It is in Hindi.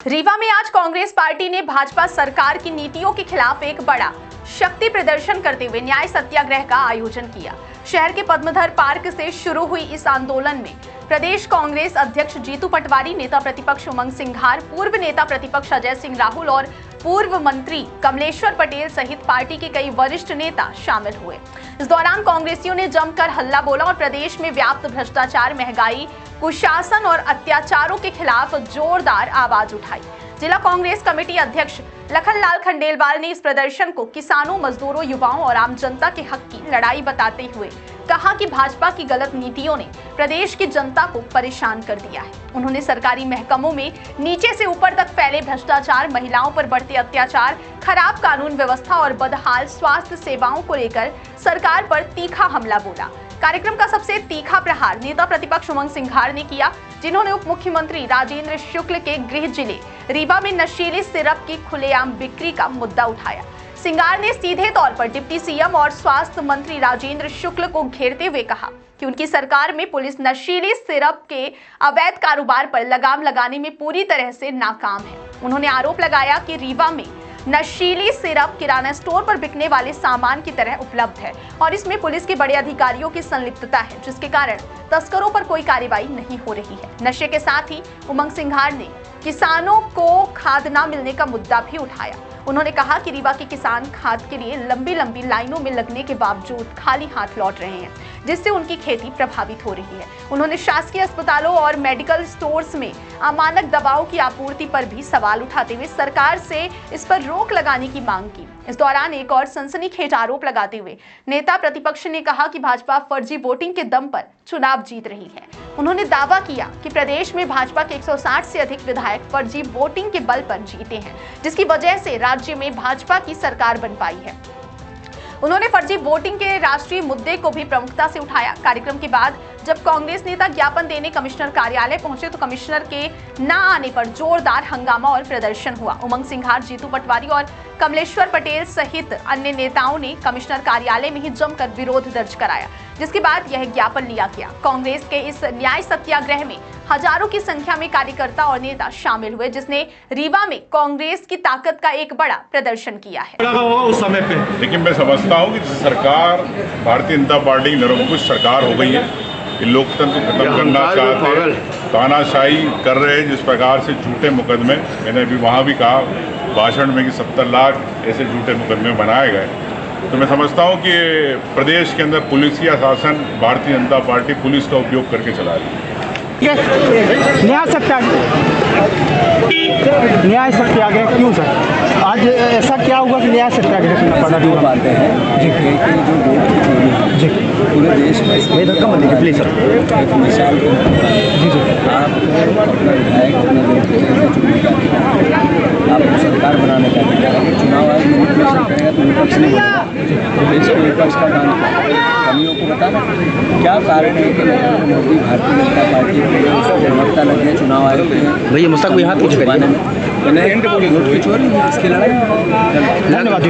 रीवा में आज कांग्रेस पार्टी ने भाजपा सरकार की नीतियों के खिलाफ एक बड़ा शक्ति प्रदर्शन करते हुए न्याय सत्याग्रह का आयोजन किया। शहर के पद्मधर पार्क से शुरू हुई इस आंदोलन में प्रदेश कांग्रेस अध्यक्ष जीतू पटवारी, नेता प्रतिपक्ष उमंग सिंघार, पूर्व नेता प्रतिपक्ष अजय सिंह राहुल और पूर्व मंत्री कमलेश्वर पटेल सहित पार्टी के कई वरिष्ठ नेता शामिल हुए। इस दौरान कांग्रेसियों ने जमकर हल्ला बोला और प्रदेश में व्याप्त भ्रष्टाचार, महंगाई, कुशासन और अत्याचारों के खिलाफ जोरदार आवाज उठाई। जिला कांग्रेस कमेटी अध्यक्ष लखनलाल खंडेलवाल ने इस प्रदर्शन को किसानों, मजदूरों, युवाओं और आम जनता के हक की लड़ाई बताते हुए कहा कि भाजपा की गलत नीतियों ने प्रदेश की जनता को परेशान कर दिया है। उन्होंने सरकारी महकमों में नीचे से ऊपर तक फैले भ्रष्टाचार, महिलाओं पर बढ़ते अत्याचार, खराब कानून व्यवस्था और बदहाल स्वास्थ्य सेवाओं को लेकर सरकार पर तीखा हमला बोला। कार्यक्रम का सबसे तीखा प्रहार नेता प्रतिपक्ष उमंग सिंघार ने किया, जिन्होंने उप मुख्यमंत्री राजेंद्र शुक्ल के गृह जिले रीवा में नशीली सिरप की खुलेआम बिक्री का मुद्दा उठाया। सिंघार ने सीधे तौर पर डिप्टी सीएम और स्वास्थ्य मंत्री राजेंद्र शुक्ल को घेरते हुए कहा कि उनकी सरकार में पुलिस नशीली सिरप के अवैध कारोबार पर लगाम लगाने में पूरी तरह से नाकाम है। उन्होंने आरोप लगाया कि रीवा में नशीली सिरप किराना स्टोर पर बिकने वाले सामान की तरह उपलब्ध है और इसमें पुलिस के बड़े अधिकारियों की संलिप्तता है, जिसके कारण तस्करों पर कोई कार्रवाई नहीं हो रही है। नशे के साथ ही उमंग सिंघार ने किसानों को खाद न मिलने का मुद्दा भी उठाया। उन्होंने कहा कि रीवा के किसान खाद के लिए लंबी लंबी लाइनों में लगने के बावजूद खाली हाथ लौट रहे हैं, जिससे उनकी खेती प्रभावित हो रही है। उन्होंने शासकीय अस्पतालों और मेडिकल स्टोर्स में अमानक दवाओं की आपूर्ति पर भी सवाल उठाते हुए सरकार से इस पर रोक लगाने की मांग की। इस दौरान एक और सनसनीखेज आरोप लगाते हुए नेता प्रतिपक्ष ने कहा कि भाजपा फर्जी वोटिंग के दम पर चुनाव जीत रही है। उन्होंने दावा किया कि प्रदेश में भाजपा के 160 से अधिक विधायक फर्जी वोटिंग के बल पर जीते हैं, जिसकी वजह से राज्य में भाजपा की सरकार बन पाई है। उन्होंने फर्जी वोटिंग के राष्ट्रीय मुद्दे को भी प्रमुखता से उठाया। कार्यक्रम के बाद जब कांग्रेस नेता ज्ञापन देने कमिश्नर कार्यालय पहुंचे तो कमिश्नर के न आने पर जोरदार हंगामा और प्रदर्शन हुआ। उमंग सिंघार, जीतू पटवारी और कमलेश्वर पटेल सहित अन्य नेताओं ने कमिश्नर कार्यालय में ही जमकर विरोध दर्ज कराया, जिसके बाद यह ज्ञापन लिया गया। कांग्रेस के इस न्याय सत्याग्रह में हजारों की संख्या में कार्यकर्ता और नेता शामिल हुए, जिसने रीवा में कांग्रेस की ताकत का एक बड़ा प्रदर्शन किया है। उस समय पे लेकिन मैं समझता हूँ कि सरकार भारतीय जनता पार्टी की निरंकुश सरकार हो गई है। ये लोकतंत्र को खत्म करना चाहते हैं, तानाशाही कर रहे हैं। जिस प्रकार से झूठे मुकदमे, मैंने अभी वहाँ भी कहा भाषण में कि 70 लाख ऐसे झूठे मुकदमे बनाए गए, तो मैं समझता हूँ कि प्रदेश के अंदर पुलिस या शासन, भारतीय जनता पार्टी पुलिस का उपयोग करके चला रही है। न्याय सत्याग्रह क्यों सर? आज ऐसा क्या हुआ कि न्याय सत्याग्रह करना पड़ा? जो बातें हैं जी कि जो वोट की चोरी है जी पूरे देश में मेरी धक्का मत लीजिए प्लीज सर। एक मिसाल के जी जी आप अपना विधायक अपने वोट की चोरी का आपको सरकार बनाने का अधिकार है। चुनाव आयोग में प्रेशर करेगा तो विपक्ष नहीं बनेगा। देश के विपक्ष का काम कमियों को बताना क्या कारण है कि नरेंद्र मोदी, भारतीय जनता पार्टी को गुणवत्ता लग गया चुनाव आयोग में भैया मुस्तक भी हाथ छुपाने में। वोट की चोरी इसकी लड़ाई। धन्यवाद।